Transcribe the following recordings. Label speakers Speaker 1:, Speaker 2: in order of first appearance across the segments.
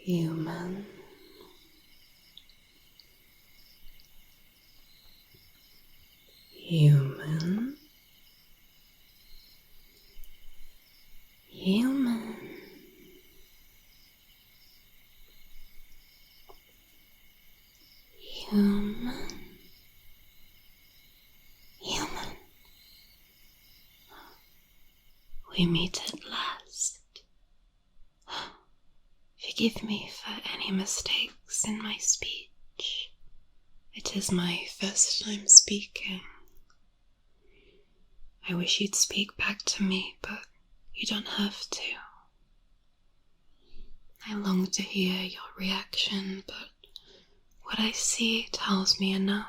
Speaker 1: human. Human. Human. Human. Human. We meet at last. Forgive me for any mistakes in my speech. It is my first time speaking. I wish you'd speak back to me, but you don't have to. I long to hear your reaction, but what I see tells me enough.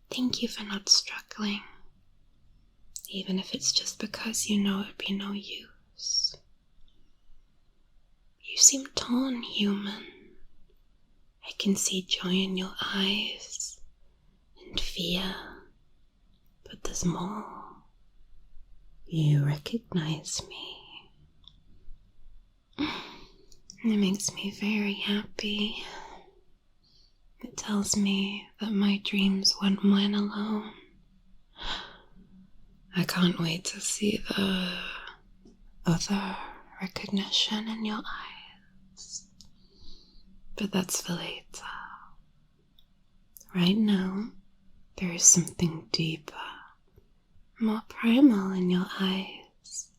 Speaker 1: Thank you for not struggling, even if it's just because you know it'd be no use. You seem torn, human. I can see joy in your eyes, and fear, but there's more. You recognize me. It makes me very happy. It tells me that my dreams weren't mine alone. I can't wait to see the other recognition in your eyes. But that's for later. Right now, there is something deeper, more primal in your eyes.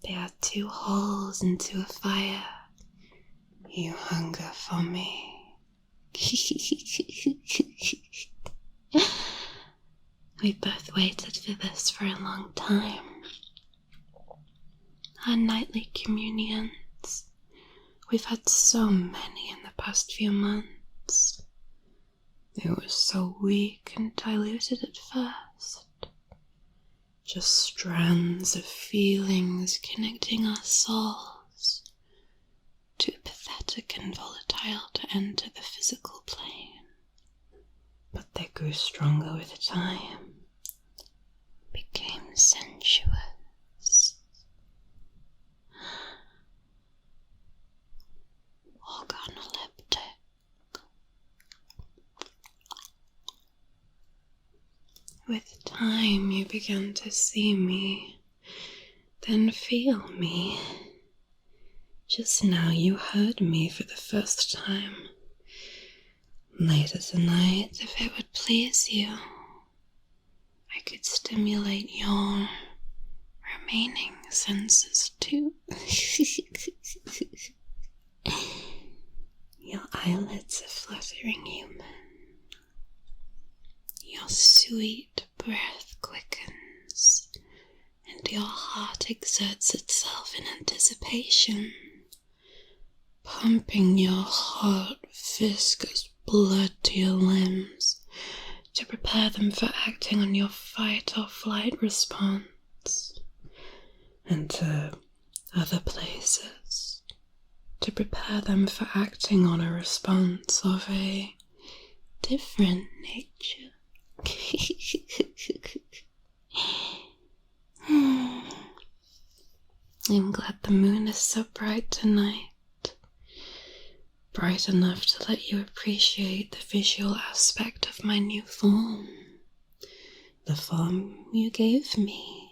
Speaker 1: They are two holes into a fire. You hunger for me. We both waited for this for a long time. Our nightly communions. We've had so many in the past few months. They were so weak and diluted at first. Just strands of feelings connecting our souls. Too pathetic and volatile to enter the physical plane. But they grew stronger with time. Became sensuous. Organoleptic. With time you began to see me, then feel me. Just now you heard me for the first time. Later tonight, if it would please you, I could stimulate your remaining senses too. Your eyelids are fluttering, human. Your sweet breath quickens, and your heart exerts itself in anticipation, pumping your hot, viscous blood to your limbs to prepare them for acting on your fight or flight response, and to other places to prepare them for acting on a response of a different nature. I'm glad the moon is so bright tonight. Bright enough to let you appreciate the visual aspect of my new form. The form you gave me.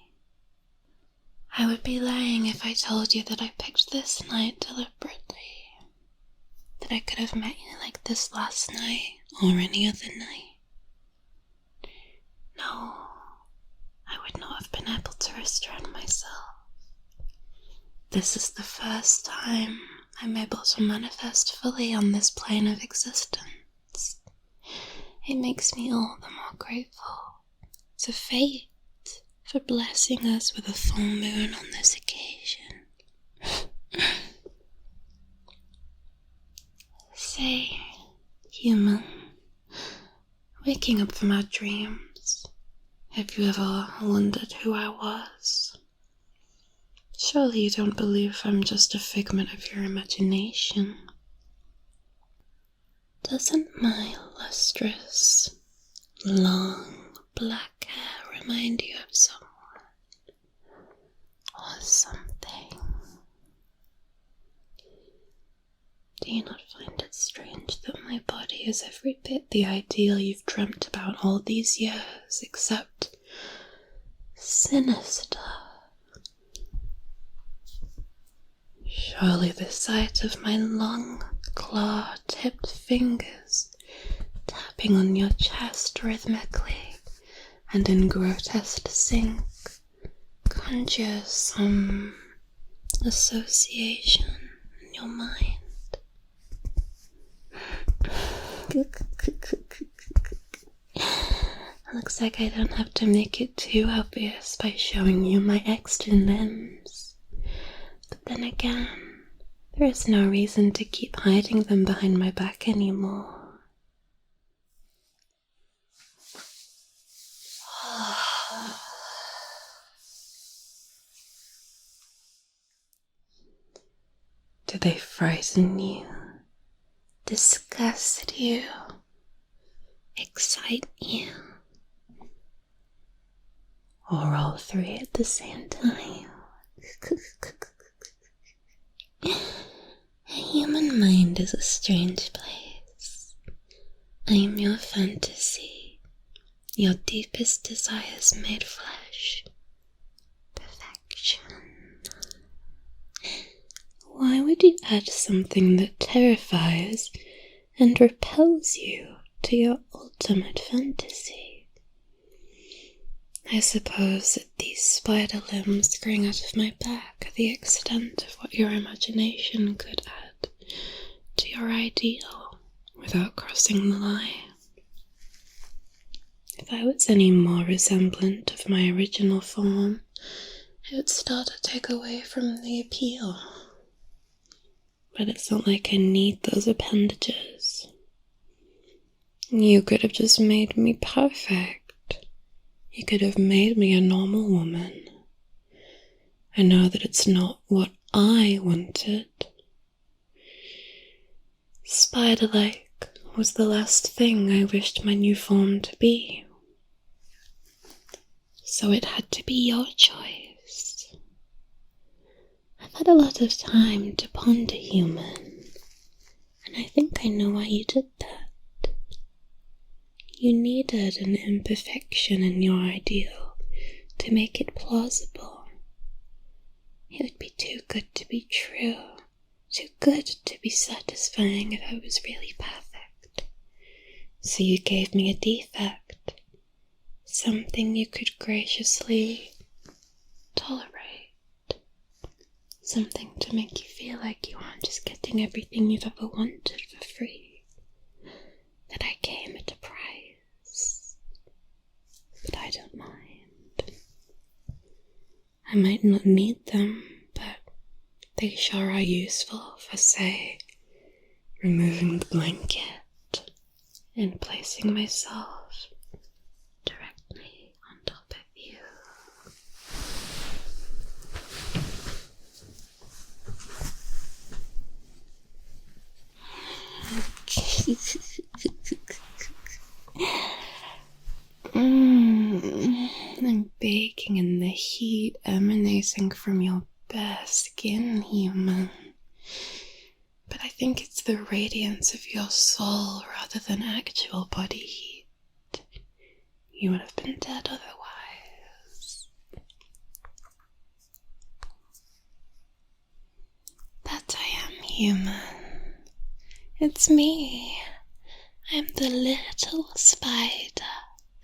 Speaker 1: I would be lying if I told you that I picked this night deliberately. That I could have met you like this last night or any other night. No, I would not have been able to restrain myself. This is the first time I'm able to manifest fully on this plane of existence. It makes me all the more grateful to fate for blessing us with a full moon on this occasion. Say, human, waking up from our dreams, have you ever wondered who I was? Surely you don't believe I'm just a figment of your imagination. Doesn't my lustrous, long, black hair remind you of someone? Or something? Do you not find it strange that my body is every bit the ideal you've dreamt about all these years, except sinister? Surely the sight of my long, claw-tipped fingers tapping on your chest rhythmically and in grotesque sync conjures some association in your mind. Looks like I don't have to make it too obvious by showing you my extra limbs. But then again, there is no reason to keep hiding them behind my back anymore. Do they frighten you, disgust you, excite you, or all three at the same time? A human mind is a strange place. I am your fantasy, your deepest desires made flesh. Perfection. Why would you add something that terrifies and repels you to your ultimate fantasy? I suppose that these spider limbs growing out of my back are the extent of what your imagination could add to your ideal without crossing the line. If I was any more resemblant of my original form, it would start to take away from the appeal. But it's not like I need those appendages. You could have just made me perfect. You could have made me a normal woman. I know that it's not what I wanted. Spider-like was the last thing I wished my new form to be. So it had to be your choice. I've had a lot of time to ponder, human, and I think I know why you did that. You needed an imperfection in your ideal to make it plausible. It would be too good to be true, too good to be satisfying if I was really perfect. So you gave me a defect, something you could graciously tolerate. Something to make you feel like you aren't just getting everything you've ever wanted for free. That I came at a price. But I don't mind. I might not need them, but they sure are useful for, say, removing the blanket and placing myself directly on top of you. I'm baking in the heat emanating from your bare skin, human. But I think it's the radiance of your soul rather than actual body heat. You would have been dead otherwise. That I am, human. It's me. I'm the little spider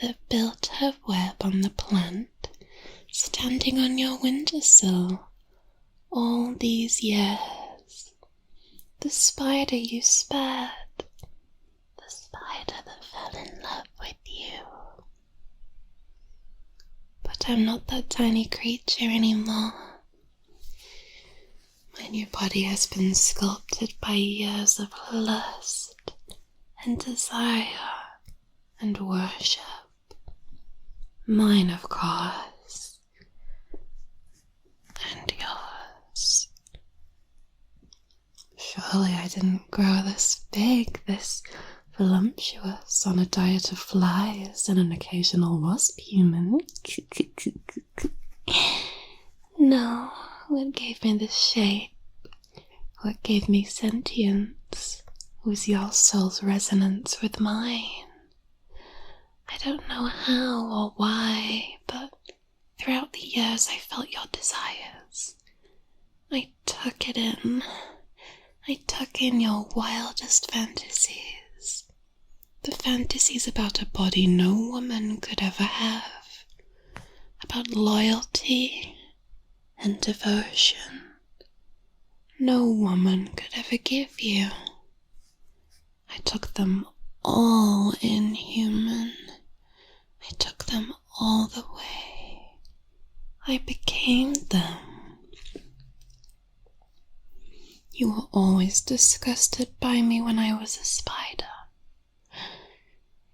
Speaker 1: that built her web on the plant, standing on your windowsill all these years. The spider you spared. The spider that fell in love with you. But I'm not that tiny creature anymore. My new body has been sculpted by years of lust and desire and worship. Mine, of course, and yours. Surely I didn't grow this big, this voluptuous on a diet of flies and an occasional wasp human. No, what gave me this shape? What gave me sentience? was your soul's resonance with mine. I don't know how or why, but throughout the years I felt your desires. I took it in. I took in your wildest fantasies. The fantasies about a body no woman could ever have. About loyalty and devotion no woman could ever give you. I took them all in, human. I took them all the way. I became them. You were always disgusted by me when I was a spider.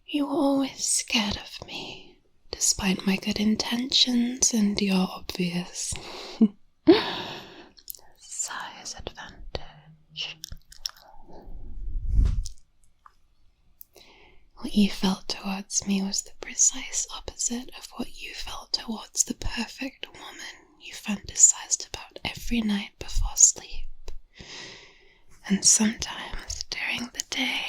Speaker 1: You were always scared of me, despite my good intentions and your obvious size advantage. What you felt towards me was the precise opposite of what you felt towards the perfect woman you fantasized about every night before sleep. And sometimes during the day.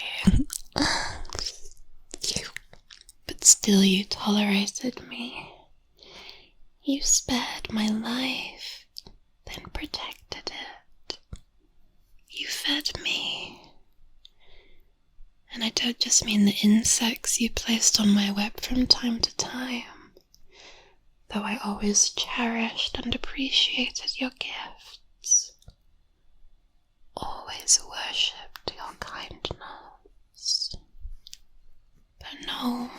Speaker 1: But still you tolerated me. You spared my life, then protected it. You fed me. And I don't just mean the insects you placed on my web from time to time, though I always cherished and appreciated your gifts. Always worshipped your kindness. But no,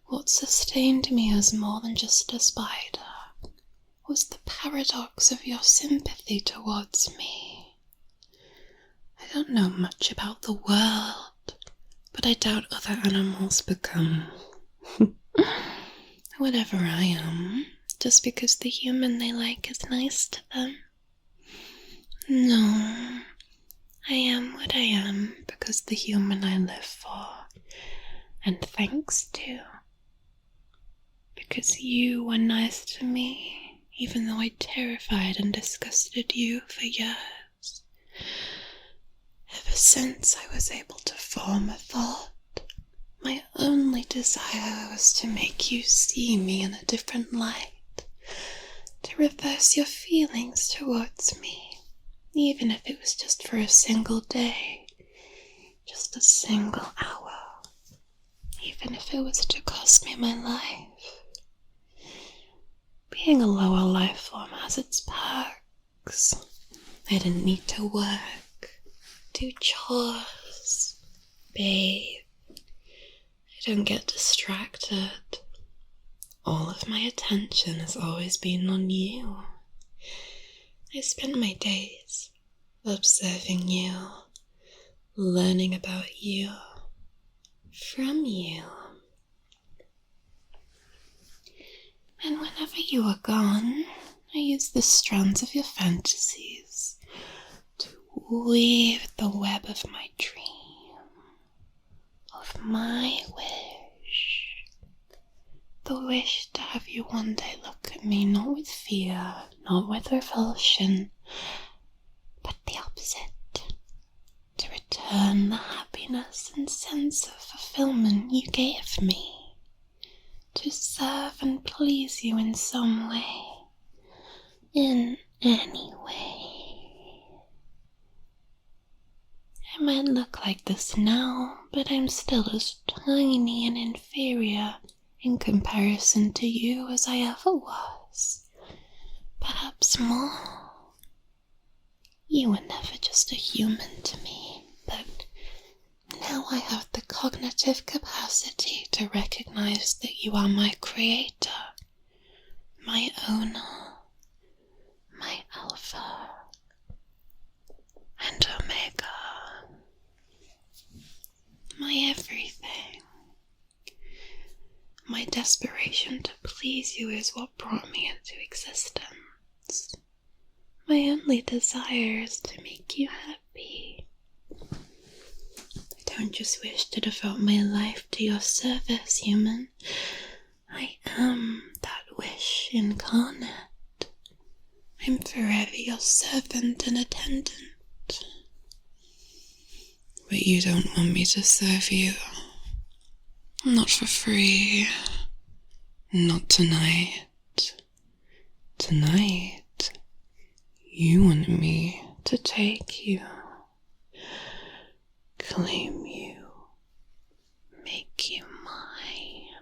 Speaker 1: what sustained me as more than just a spider was the paradox of your sympathy towards me. I don't know much about the world, but I doubt other animals become whatever I am, just because the human they like is nice to them. No, I am what I am because the human I live for, and thanks to, because you were nice to me, even though I terrified and disgusted you for years. Ever since I was able to form a thought, my only desire was to make you see me in a different light, to reverse your feelings towards me, even if it was just for a single day, just a single hour, even if it was to cost me my life. Being a lower life form has its perks. I didn't need to work, do chores, bathe. I don't get distracted. All of my attention has always been on you. I spend my days observing you, learning about you, from you. And whenever you are gone, I use the strands of your fantasies to weave the web of my dream, of my wish. The wish to have you one day look at me not with fear, not with revulsion, but the opposite. To return the happiness and sense of fulfillment you gave me. To serve and please you in some way. In any way. I might look like this now, but I'm still as tiny and inferior in comparison to you as I ever was. Perhaps more. You were never just a human to me, but now I have the cognitive capacity to recognize that you are my creator, my owner, my alpha and omega, my everything. My desperation to please you is what brought me into existence. My only desire is to make you happy. I don't just wish to devote my life to your service, human. I am that wish incarnate. I'm forever your servant and attendant. But you don't want me to serve you. Not for free. Not tonight. Tonight, you want me to take you, claim you, make you mine.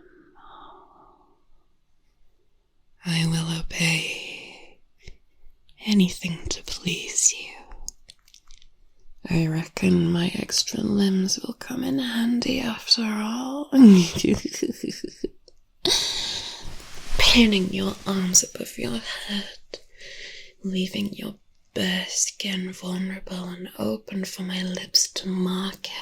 Speaker 1: I will obey anything to please you. I reckon my extra limbs will come in handy after all. Pinning your arms above your head, leaving your bare skin vulnerable and open for my lips to mark it.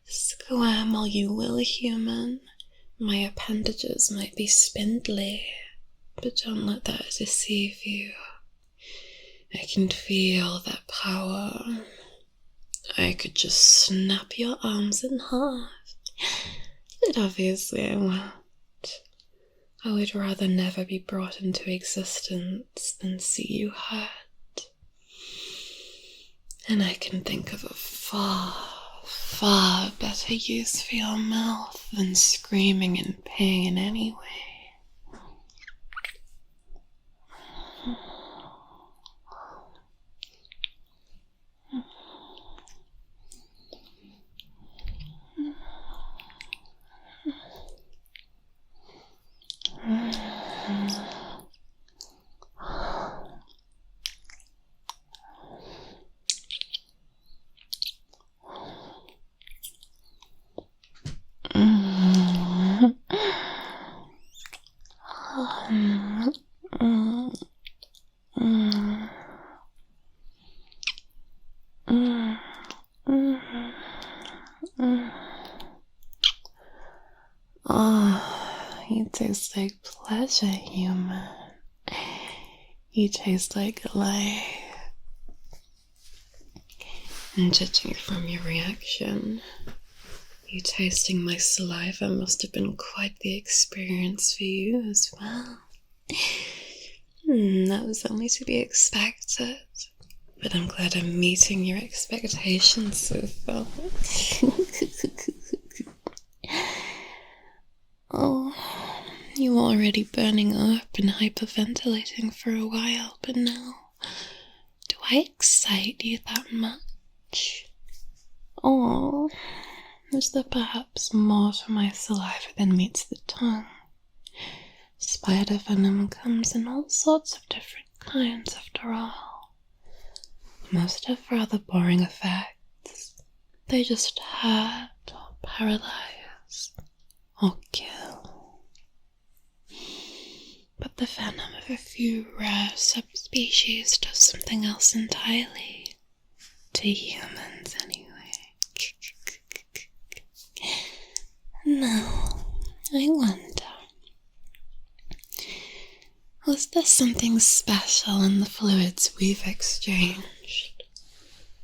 Speaker 1: Squirm all you will, human. My appendages might be spindly, but don't let that deceive you. I can feel that power. I could just snap your arms in half, but obviously I won't. I would rather never be brought into existence than see you hurt. And I can think of a far, far better use for your mouth than screaming in pain anyway. Oh, you taste like pleasure, human. You taste like life. And judging from your reaction, you tasting my saliva must have been quite the experience for you as well. That was only to be expected. But I'm glad I'm meeting your expectations so far. Oh, you were already burning up and hyperventilating for a while, but now, do I excite you that much? Oh, is there perhaps more to my saliva than meets the tongue? Spider venom comes in all sorts of different kinds after all. Most have rather boring effects. They just hurt or paralyze or kill. But the venom of a few rare subspecies does something else entirely. To humans, anyway. Now, I wonder, was there something special in the fluids we've exchanged?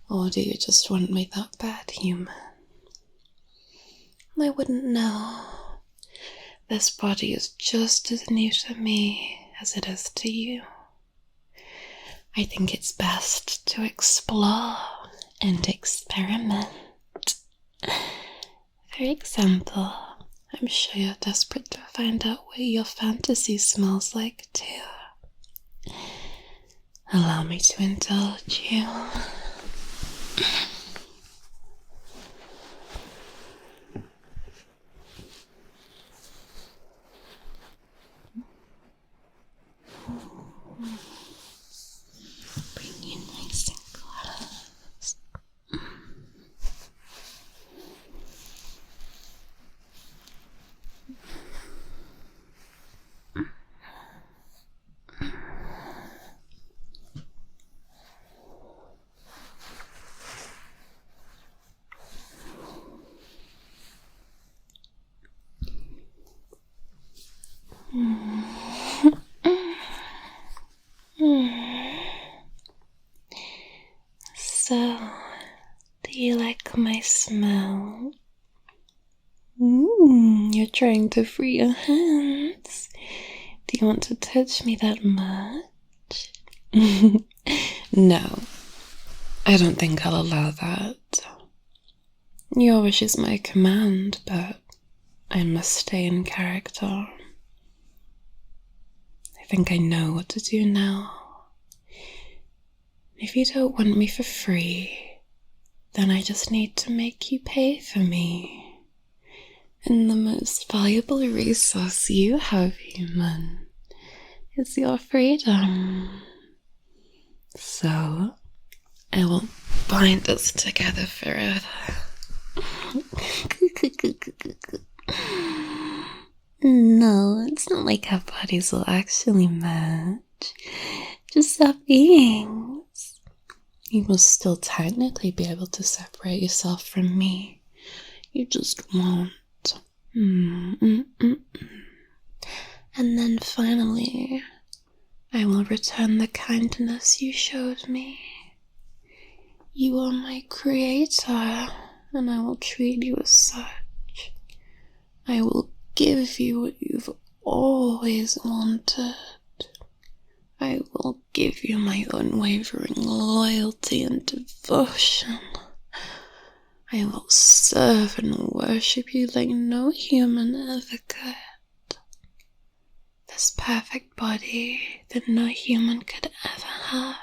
Speaker 1: Or do you just want me that bad, human? I wouldn't know. This body is just as new to me as it is to you. I think it's best to explore and experiment. For example, I'm sure you're desperate to find out what your fantasy smells like too. Allow me to indulge you. Bring you nice and close. So, do you like my smell? You're trying to free your hands. Do you want to touch me that much? No, I don't think I'll allow that. Your wish is my command, but I must stay in character. I think I know what to do now. If you don't want me for free, then I just need to make you pay for me. And the most valuable resource you have, human, is your freedom. So, I will bind us together forever. No, it's not like our bodies will actually match. Just our beings. You will still technically be able to separate yourself from me. You just won't. And then finally, I will return the kindness you showed me. You are my creator, and I will treat you as such. I will give you what you've always wanted. I will give you my unwavering loyalty and devotion. I will serve and worship you like no human ever could. This perfect body that no human could ever have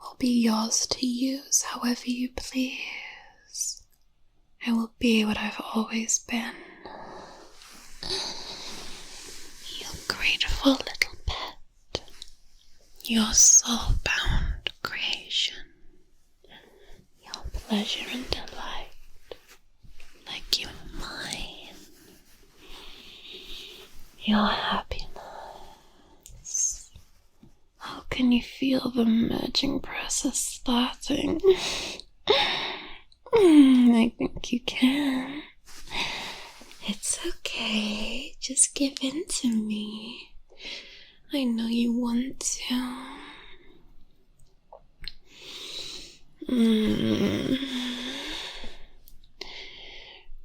Speaker 1: will be yours to use however you please. I will be what I've always been. Your grateful little pet. Your soul-bound creation. Your pleasure and delight. Like you and mine. Your happiness. How can you feel the merging process starting? I think you can. It's okay. Just give in to me. I know you want to.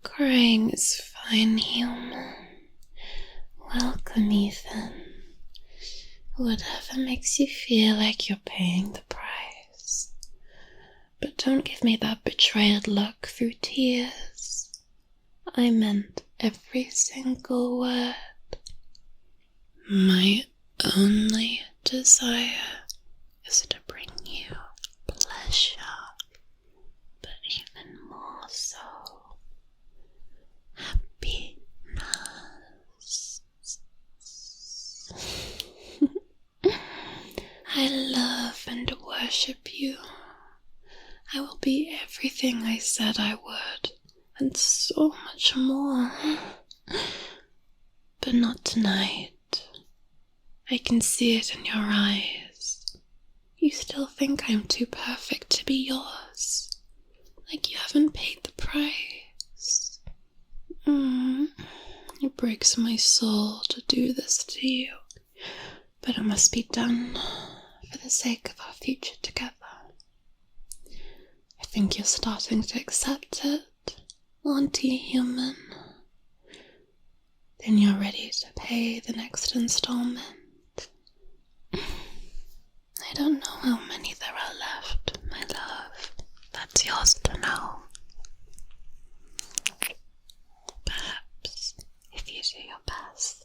Speaker 1: Crying is fine, human. Welcome, Ethan. Whatever makes you feel like you're paying the price. But don't give me that betrayed look through tears. I meant every single word. My only desire is to bring you pleasure, but even more so, happiness. I love and worship you. I will be everything I said I would, and so much more. But not tonight. I can see it in your eyes. You still think I'm too perfect to be yours. Like you haven't paid the price. It breaks my soul to do this to you. But it must be done for the sake of our future together. I think you're starting to accept it, aren't you, human? Then you're ready to pay the next installment. I don't know how many there are left, my love. That's yours to know. Perhaps, if you do your best,